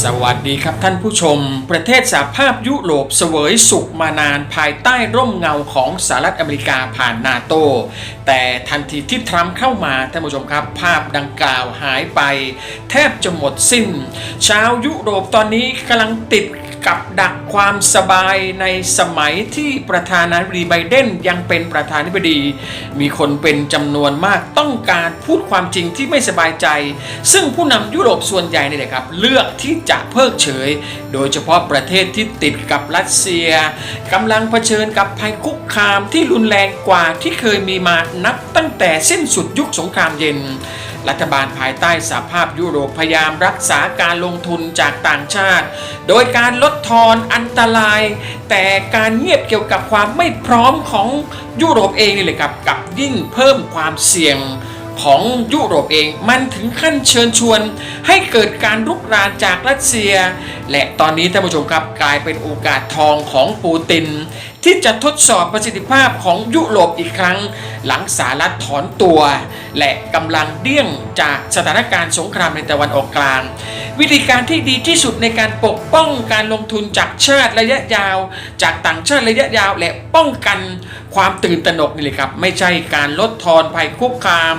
สวัสดีครับท่านผู้ชมประเทศสหภาพยุโรปเสวยสุขมานานภายใต้ร่มเงาของสหรัฐอเมริกาผ่านนาโตแต่ทันทีที่ทรัมป์เข้ามาท่านผู้ชมครับภาพดังกล่าวหายไปแทบจะหมดสิ้นชาวยุโรปตอนนี้กำลังติดกับดักความสบายในสมัยที่ประธานาธิบดีไบเดนยังเป็นประธานาธิบดีมีคนเป็นจำนวนมากต้องการพูดความจริงที่ไม่สบายใจซึ่งผู้นำยุโรปส่วนใหญ่นี่แหละครับเลือกที่จะเพิกเฉยโดยเฉพาะประเทศที่ติดกับรัสเซียกำลังเผชิญกับภัยคุกคามที่รุนแรงกว่าที่เคยมีมานับตั้งแต่สิ้นสุดยุคสงครามเย็นรัฐบาลภายใต้สหภาพยุโรปพยายามรักษาการลงทุนจากต่างชาติโดยการลดทอนอันตรายแต่การเงียบเกี่ยวกับความไม่พร้อมของยุโรปเองนี่แหละครับกับยิ่งเพิ่มความเสี่ยงของยุโรปเองมันถึงขั้นเชิญชวนให้เกิดการรุกรานจากรัสเซียและตอนนี้ท่านผู้ชมครับกลายเป็นโอกาสทองของปูตินที่จะทดสอบประสิทธิภาพของยุโรปอีกครั้งหลังสหรัฐถอนตัวและกำลังเดี่ยงจากสถานการณ์สงครามในตะวันออกกลางวิธีการที่ดีที่สุดในการปกป้องการลงทุนจากชาติระยะยาวจากต่างชาติระยะยาวและป้องกันความตื่นตระหนกนี่เลยครับไม่ใช่การลดทอนภัยคุกคาม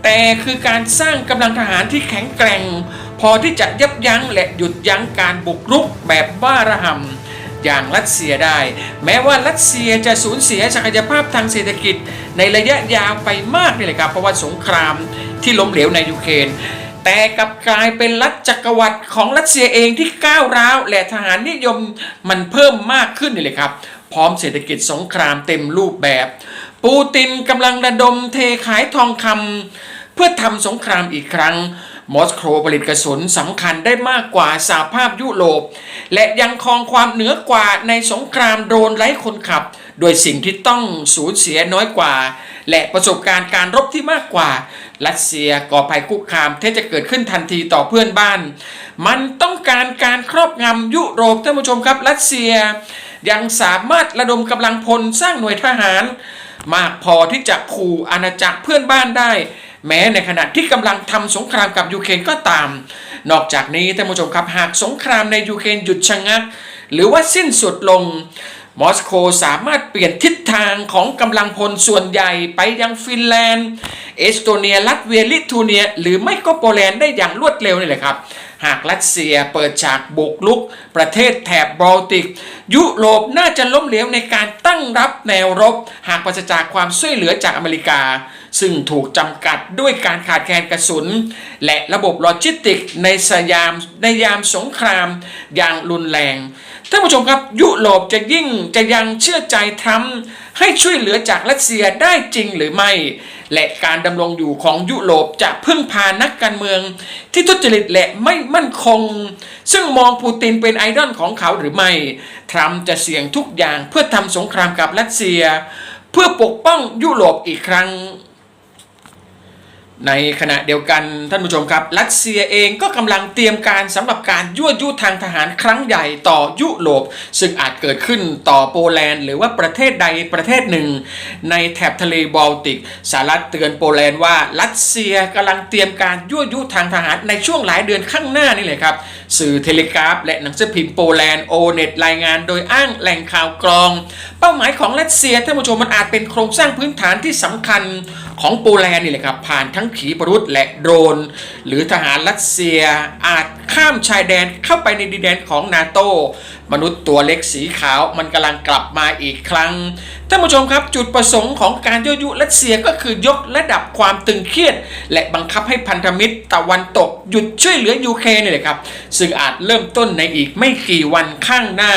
แต่คือการสร้างกำลังทหารที่แข็งแกร่งพอที่จะยับยั้งและหยุดยั้งการบุกรุกแบบบ้าระห่ำอย่างรัสเซียได้แม้ว่ารัสเซียจะสูญเสียศักยภาพทางเศรษฐกิจในระยะยาวไปมากนี่แหละครับเพราะว่าสงครามที่ล้มเหลวในยูเครนแต่กลับกลายเป็นรัฐจักรวรรดิของรัสเซียเองที่ก้าวร้าวและทหารนิยมมันเพิ่มมากขึ้นนี่แหละครับพร้อมเศรษฐกิจสงครามเต็มรูปแบบปูตินกำลังระดมเทขายทองคำเพื่อทำสงครามอีกครั้งมอสโกผลิตกระสุนสำคัญได้มากกว่าสหภาพยุโรปและยังครองความเหนือกว่าในสงครามโดรนไร้คนขับโดยสิ่งที่ต้องสูญเสียน้อยกว่าและประสบการณ์การรบที่มากกว่ารัสเซียก่อภัยคุกคามที่จะเกิดขึ้นทันทีต่อเพื่อนบ้านมันต้องการการครอบงำยุโรปท่านผู้ชมครับรัสเซียยังสามารถระดมกำลังพลสร้างหน่วยทหารมากพอที่จะขู่อาณาจักรเพื่อนบ้านได้แม้ในขณะที่กำลังทำสงครามกับยูเครนก็ตามนอกจากนี้ท่านผู้ชมครับหากสงครามในยูเครนหยุดชะงักหรือว่าสิ้นสุดลงมอสโกสามารถเปลี่ยนทิศทางของกำลังพลส่วนใหญ่ไปยังฟินแลนด์เอสโตเนียลัตเวียลิทัวเนียหรือไม่ก็โปแลนด์ได้อย่างรวดเร็วนี่แหละครับหากรัสเซียเปิดฉากบุกรุกประเทศแถบบอลติกยุโรปน่าจะล้มเหลวในการตั้งรับแนวรบหากปราศจากความช่วยเหลือจากอเมริกาซึ่งถูกจำกัดด้วยการขาดแคลนกระสุนและระบบโลจิสติกในยามสงครามอย่างรุนแรงท่านผู้ชมครับยุโรปจะยังเชื่อใจทรัมป์ให้ช่วยเหลือจากรัสเซียได้จริงหรือไม่และการดำรงอยู่ของยุโรปจะพึ่งพานักการเมืองที่ทุจริตและไม่มั่นคงซึ่งมองปูตินเป็นไอดอลของเขาหรือไม่ทรัมป์จะเสี่ยงทุกอย่างเพื่อทำสงครามกับรัสเซียเพื่อปกป้องยุโรปอีกครั้งในขณะเดียวกันท่านผู้ชมครับรัสเซียเองก็กำลังเตรียมการสำหรับการยั่วยุทางทหารครั้งใหญ่ต่อยุโรปซึ่งอาจเกิดขึ้นต่อโปแลนด์หรือว่าประเทศใดประเทศหนึ่งในแถบทะเลบอลติกสหรัฐเตือนโปแลนด์ว่ารัสเซียกำลังเตรียมการยั่วยุทางทหารในช่วงหลายเดือนข้างหน้านี่เลยครับสื่อเทเลกราฟและหนังสือพิมพ์โปแลนด์โอเน็ตรายงานโดยอ้างแหล่งข่าวกรองเป้าหมายของรัสเซียท่านผู้ชมมันอาจเป็นโครงสร้างพื้นฐานที่สำคัญของโปแลนด์นี่แหละครับผ่านทั้งขีปนาวุธและโดรนหรือทหารรัสเซียอาจข้ามชายแดนเข้าไปในดินแดนของนาโตมนุษย์ตัวเล็กสีขาวมันกำลังกลับมาอีกครั้งท่านผู้ชมครับจุดประสงค์ของการยั่วยุรัสเซียก็คือยกระดับความตึงเครียดและบังคับให้พันธมิตรตะวันตกหยุดช่วยเหลือยูเครนนี่แหละครับซึ่งอาจเริ่มต้นในอีกไม่กี่วันข้างหน้า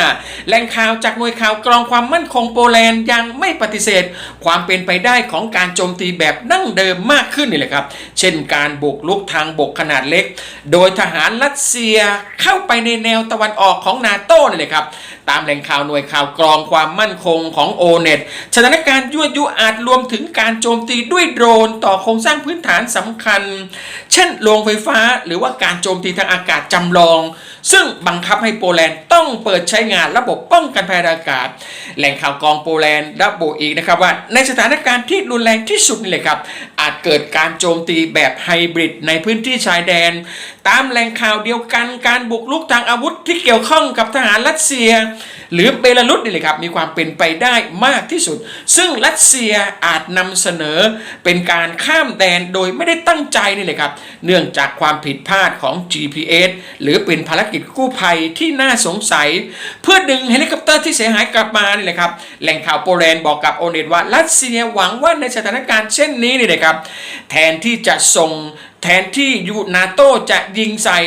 แหล่งข่าวจากหน่วยข่าวกรองความมั่นคงโปแลนด์ยังไม่ปฏิเสธความเป็นไปได้ของการโจมตีแบบดั้งเดิมมากขึ้นนี่แหละครับเช่นการบุกรุกทางบกขนาดเล็กโดยทหารรัสเซียเข้าไปในแนวตะวันออกของนาโต้นี่แหละครับตามแหล่งข่าวหน่วยข่าวกรองความมั่นคงของโอเน็ตสถานการณ์ยั่วยุอาจรวมถึงการโจมตีด้วยโดรนต่อโครงสร้างพื้นฐานสำคัญเช่นโรงไฟฟ้าหรือว่าการโจมตีทางอากาศจำลอง ซึ่งบังคับให้โปแลนด์ต้องเปิดใช้งานระบบป้องกันภัยอากาศแหล่งข่าวกองโปแลนด์ระบุอีกนะครับว่าในสถานการณ์ที่รุนแรงที่สุดนี่เลยครับอาจเกิดการโจมตีแบบไฮบริดในพื้นที่ชายแดนตามแหล่งข่าวเดียวกันการบุกรุกทางอาวุธที่เกี่ยวข้องกับทหารรัสเซียหรือเบลารุสนี่เลยครับมีความเป็นไปได้มากที่สุดซึ่งรัสเซียอาจนำเสนอเป็นการข้ามแดนโดยไม่ได้ตั้งใจนี่เลยครับเนื่องจากความผิดพลาดของ GPS หรือเป็นภารกิจกู้ภัยที่น่าสงสัยเพื่อดึงเฮลิคอปเตอร์ที่เสียหายกลับมานี่เลยครับแหล่งข่าวโปแลนด์บอกกับโอเน็ตว่ารัสเซียหวังว่าในสถานการณ์เช่นนี้นี่เลยครับแทนที่นาโต้จะยิงใส่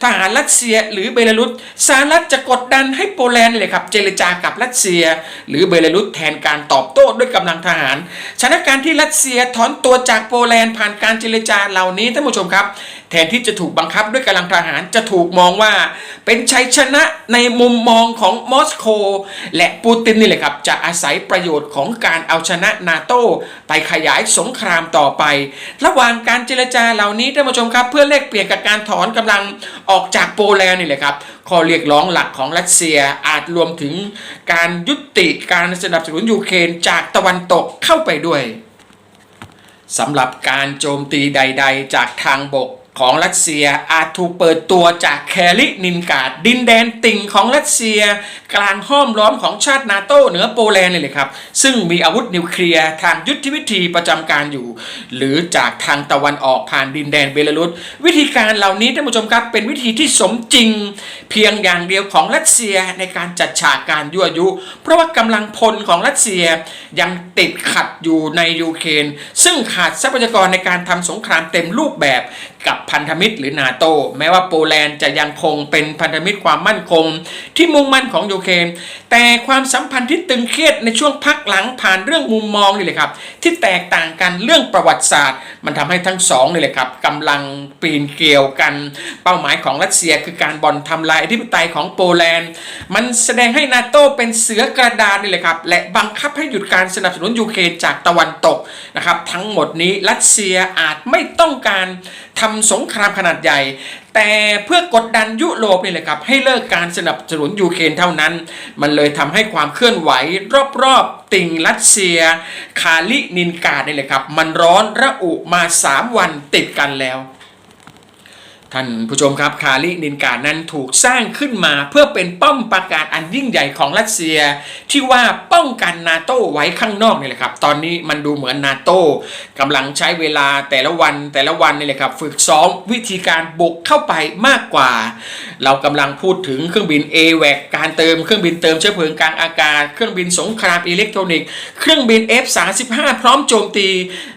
ทหารรัสเซียหรือเบลารุสสหรัฐจะกดดันให้โปแลนด์เลยครับเจรจากับรัสเซียหรือเบลารุสแทนการตอบโต้ด้วยกำลังทหารสถานการณ์ที่รัสเซียถอนตัวจากโปแลนด์ผ่านการเจรจาเหล่านี้ท่านผู้ชมครับแทนที่จะถูกบังคับด้วยกำลังทหารจะถูกมองว่าเป็นชัยชนะในมุมมองของมอสโกและปูตินนี่แหละครับจะอาศัยประโยชน์ของการเอาชนะนาโต้ไปขยายสงครามต่อไประหว่างการเจรจาเหล่านี้ท่านผู้ชมครับเพื่อแลกเปลี่ยนกับการถอนกำลังออกจากโปแลนด์นี่แหละครับข้อเรียกร้องหลักของรัสเซียอาจรวมถึงการยุติการสนับสนุนยูเครนจากตะวันตกเข้าไปด้วยสำหรับการโจมตีใดๆจากทางบกของรัสเซียอาจถูกเปิดตัวจากแคลินินกราดดินแดนติ่งของรัสเซียกลางห้อมล้อมของชาตินาโต้เหนือโปแลนด์เลยครับซึ่งมีอาวุธนิวเคลียร์ทางยุทธวิธีประจำการอยู่หรือจากทางตะวันออกผ่านดินแดนเบลารุสวิธีการเหล่านี้ท่านผู้ชมครับเป็นวิธีที่สมจริงเพียงอย่างเดียวของรัสเซียในการจัดฉากการยั่วยุเพราะว่ากำลังพลของรัสเซียยังติดขัดอยู่ในยูเครนซึ่งขาดทรัพยากรในการทำสงครามเต็มรูปแบบกับพันธมิตรหรือนาโต้แม้ว่าโปแลนด์จะยังคงเป็นพันธมิตรความมั่นคงที่มุ่งมั่นของยูเครนแต่ความสัมพันธ์ที่ตึงเครียดในช่วงพักหลังผ่านเรื่องมุมมองนี่เลยครับที่แตกต่างกันเรื่องประวัติศาสตร์มันทำให้ทั้งสองนี่เลยครับกำลังปีนเกลียวกันเป้าหมายของรัสเซียคือการบ่อนทำลายอธิปไตยของโปแลนด์มันแสดงให้นาโต้เป็นเสือกระดานนี่เลยครับและบังคับให้หยุดการสนับสนุนยูเครนจากตะวันตกนะครับทั้งหมดนี้รัสเซียอาจไม่ต้องการทำสงครามขนาดใหญ่แต่เพื่อกดดันยุโรปนี่แหละครับให้เลิกการสนับสนุนยูเครนเท่านั้นมันเลยทำให้ความเคลื่อนไหวรอบๆติ่งรัสเซียคาลินินกราดนี่แหละครับมันร้อนระอุมา3 วันติดกันแล้วท่านผู้ชมครับคาลินินกราดนั้นถูกสร้างขึ้นมาเพื่อเป็นป้อมปราการอันยิ่งใหญ่ของรัสเซียที่ว่าป้องกันนาโต้ไว้ข้างนอกนี่แหละครับตอนนี้มันดูเหมือนนาโต้กำลังใช้เวลาแต่ละวันนี่แหละครับฝึกซ้อมวิธีการบุกเข้าไปมากกว่าเรากำลังพูดถึงเครื่องบิน AWACS การเติมเครื่องบินเติมเชื้อเพลิงกลางอากาศเครื่องบินสงครามอิเล็กทรอนิกส์เครื่องบิน F-35 พร้อมโจมตี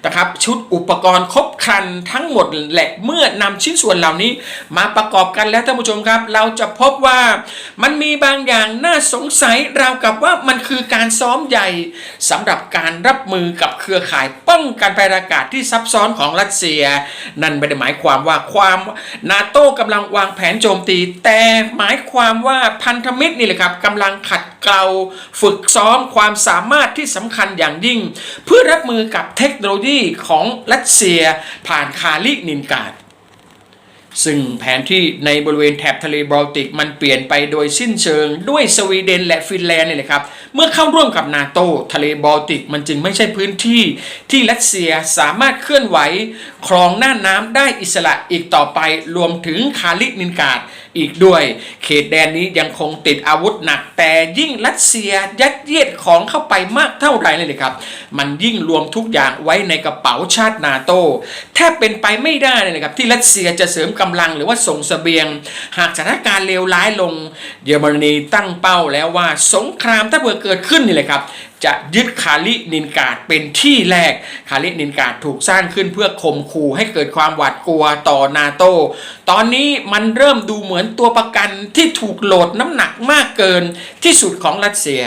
นะครับชุดอุปกรณ์ครบครันทั้งหมดแหละเมื่อนำชิ้นส่วนเหล่านี้มาประกอบกันแล้วท่านผู้ชมครับเราจะพบว่ามันมีบางอย่างน่าสงสัยราวกับว่ามันคือการซ้อมใหญ่สำหรับการรับมือกับเครือข่ายป้องกันภัยอากาศที่ซับซ้อนของรัสเซียนั่นไม่ได้หมายความว่านาโต้กำลังวางแผนโจมตีแต่หมายความว่าพันธมิตรนี่แหละครับกำลังขัดเกลาฝึกซ้อมความสามารถที่สำคัญอย่างยิ่งเพื่อรับมือกับเทคโนโลยีของรัสเซียผ่านคาลินินกราดซึ่งแผนที่ในบริเวณแถบทะเลบอลติกมันเปลี่ยนไปโดยสิ้นเชิงด้วยสวีเดนและฟินแลนด์นี่แหละครับเมื่อเข้าร่วมกับนาโต้ทะเลบอลติกมันจึงไม่ใช่พื้นที่ที่รัสเซียสามารถเคลื่อนไหวครองหน้าน้ำได้อิสระอีกต่อไปรวมถึงคาลินินกราดอีกด้วยเขตแดนนี้ยังคงติดอาวุธหนักแต่ยิ่งรัสเซียยัดเยียดของเข้าไปมากเท่าไหร่เลยครับมันยิ่งรวมทุกอย่างไว้ในกระเป๋าชาตินาโต้แทบเป็นไปไม่ได้เลยครับที่รัสเซียจะเสริมกำลังหรือว่าส่งเสบียงหากสถานการณ์เลวร้ายลงเยอรมนีตั้งเป้าแล้วว่าสงครามถ้าเกิดขึ้นนี่แหละครับจะยึดคาลินินกราดเป็นที่แรกคาลินินกราดถูกสร้างขึ้นเพื่อข่มขู่ให้เกิดความหวาดกลัวต่อนาโต้ตอนนี้มันเริ่มดูเหมือนตัวประกันที่ถูกโหลดน้ำหนักมากเกินที่สุดของรัสเซีย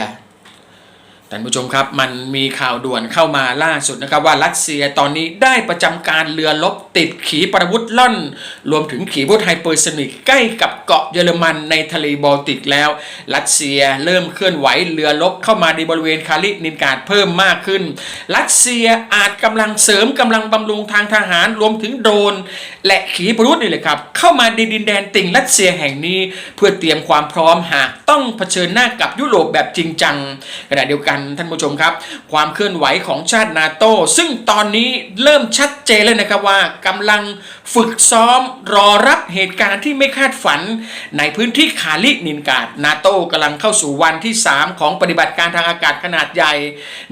ท่านผู้ชมครับมันมีข่าวด่วนเข้ามาล่าสุดนะครับว่ารัสเซียตอนนี้ได้ประจำการเรือรบติดขีปนาวุธล่อนรวมถึงขีปนาวุธไฮเปอร์โซนิกใกล้กับเกาะเยอรมันในทะเลบอลติกแล้วรัสเซียเริ่มเคลื่อนไหวเรือรบเข้ามาในบริเวณคาลินินกราดเพิ่มมากขึ้นรัสเซียอาจกำลังเสริมกำลังบำรุงทางทหารรวมถึงโดรนและขีปนาวุธนี่แหละครับเข้ามาในดินแดนติ่งรัสเซียแห่งนี้เพื่อเตรียมความพร้อมหากต้องเผชิญหน้ากับยุโรปแบบจริงจังขณะเดียวกันท่านผู้ชมครับความเคลื่อนไหวของชาตินาโต้ซึ่งตอนนี้เริ่มชัดเจนเลยนะครับว่ากำลังฝึกซ้อมรอรับเหตุการณ์ที่ไม่คาดฝันในพื้นที่คาลินินกราดนาโต้กำลังเข้าสู่วันที่3ของปฏิบัติการทางอากาศขนาดใหญ่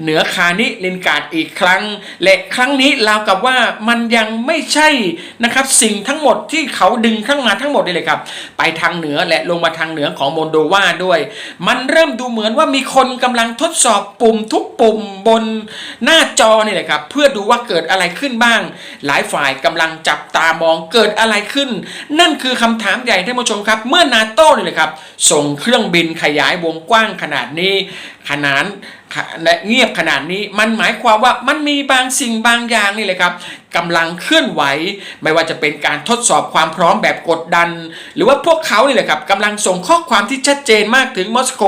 เหนือคาลินินกราดอีกครั้งและครั้งนี้ราวกับว่ามันยังไม่ใช่นะครับสิ่งทั้งหมดที่เขาดึงข้างมาทั้งหมดเลยครับไปทางเหนือและลงมาทางเหนือของโมลโดวาด้วยมันเริ่มดูเหมือนว่ามีคนกำลังทดสอบปุ่มทุกปุ่มบนหน้าจอนี่แหละครับเพื่อดูว่าเกิดอะไรขึ้นบ้างหลายฝ่ายกำลังจับตามองเกิดอะไรขึ้นนั่นคือคำถามใหญ่ท่านผู้ชมครับเมื่อนาโต้นี่แหละครับส่งเครื่องบินขยายวงกว้างขนาดนี้ขนาดเงียบขนาดนี้มันหมายความว่ามันมีบางสิ่งบางอย่างนี่แหละครับกำลังเคลื่อนไหวไม่ว่าจะเป็นการทดสอบความพร้อมแบบกดดันหรือว่าพวกเขานี่แหละครับกำลังส่งข้อความที่ชัดเจนมากถึงมอสโก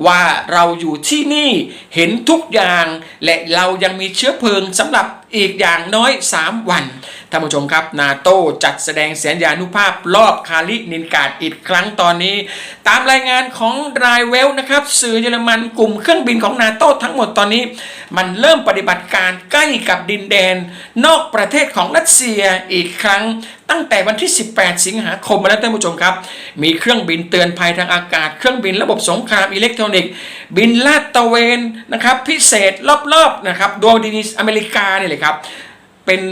ว่าเราอยู่ที่นี่เห็นทุกอย่างและเรายังมีเชื้อเพลิงสำหรับอีกอย่างน้อย3วันท่านผู้ชมครับนาโต้จัดแสดงสัญญานุภาพรอบคาลินินกราดอีกครั้งตอนนี้ตามรายงานของไรเวลนะครับสื่อเยอรมันกลุ่มเครื่องบินของนาโต้ทั้งหมดตอนนี้มันเริ่มปฏิบัติการใกล้กับดินแดนนอกประเทศของรัสเซียอีกครั้งตั้งแต่วันที่18สิงหาคมมาแล้วท่านผู้ชมครับมีเครื่องบินเตือนภัยทางอากาศเครื่องบินระบบสงครามอิเล็กทรอนิกส์บินลาดตระเวนนะครับพิเศษรอบๆนะครับดวงดินอเมริกาเนี่ยเลยครับเป็น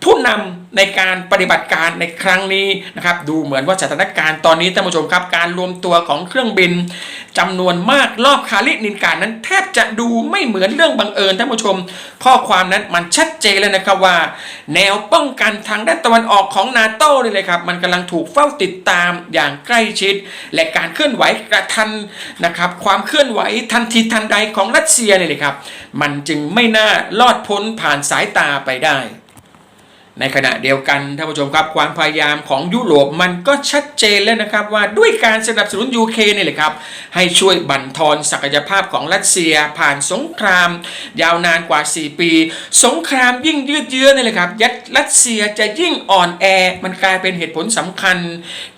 ผู้นำในการปฏิบัติการในครั้งนี้นะครับดูเหมือนว่าสถานการณ์ตอนนี้ท่านผู้ชมครับการรวมตัวของเครื่องบินจำนวนมากรอบคาลินินกราดนั้นแทบจะดูไม่เหมือนเรื่องบังเอิญท่านผู้ชมข้อความนั้นมันชัดเจนเลยนะครับว่าแนวป้องกันทางด้านตะวันออกของนาโต้เลยครับมันกำลังถูกเฝ้าติดตามอย่างใกล้ชิดและการเคลื่อนไหวกระทันนะครับความเคลื่อนไหวทันทีทันใดของรัสเซียเนี่ยเลยครับมันจึงไม่น่ารอดพ้นผ่านสายตาไปได้ในขณะเดียวกันท่านผู้ชมครับความพยายามของยุโรปมันก็ชัดเจนแล้วนะครับว่าด้วยการสนับสนุนยูเครนนี่แหละครับให้ช่วยบั่นทอนศักยภาพของรัสเซียผ่านสงครามยาวนานกว่า4ปีสงครามยิ่งยืดเยื้อนี่แหละครับรัสเซียจะยิ่งอ่อนแอมันกลายเป็นเหตุผลสำคัญ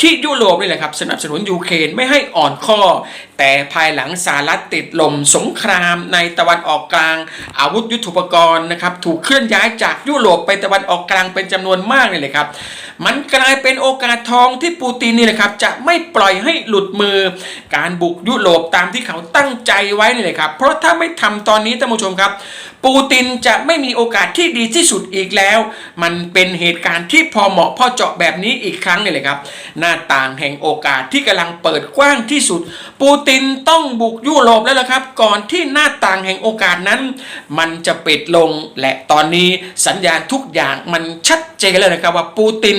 ที่ยุโรปนี่แหละครับสนับสนุนยูเครนไม่ให้อ่อนข้อแต่ภายหลังสหรัฐติดลมสงครามในตะวันออกกลางอาวุธยุทโธปกรณ์นะครับถูกเคลื่อนย้ายจากยุโรปไปตะวันออกกลางเป็นจำนวนมากเลยครับมันกลายเป็นโอกาสทองที่ปูตินนี่แหละครับจะไม่ปล่อยให้หลุดมือการบุกยุโรปตามที่เขาตั้งใจไว้นี่เลยครับเพราะถ้าไม่ทำตอนนี้ท่านผู้ชมครับปูตินจะไม่มีโอกาสที่ดีที่สุดอีกแล้วมันเป็นเหตุการณ์ที่พอเหมาะพอเจาะแบบนี้อีกครั้งนี่เลยครับหน้าต่างแห่งโอกาสที่กำลังเปิดกว้างที่สุดปูตินต้องบุกยุโรปแล้วล่ะครับก่อนที่หน้าต่างแห่งโอกาสนั้นมันจะปิดลงและตอนนี้สัญญาณทุกอย่างมันชัดเจนแล้วนะครับว่าปูติน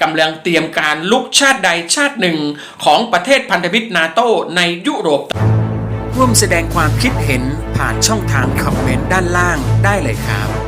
กำลังเตรียมการลุกชาติใดชาติหนึ่งของประเทศพันธมิตรนาโต้ในยุโรปร่วมแสดงความคิดเห็นผ่านช่องทางคอมเมนต์ด้านล่างได้เลยครับ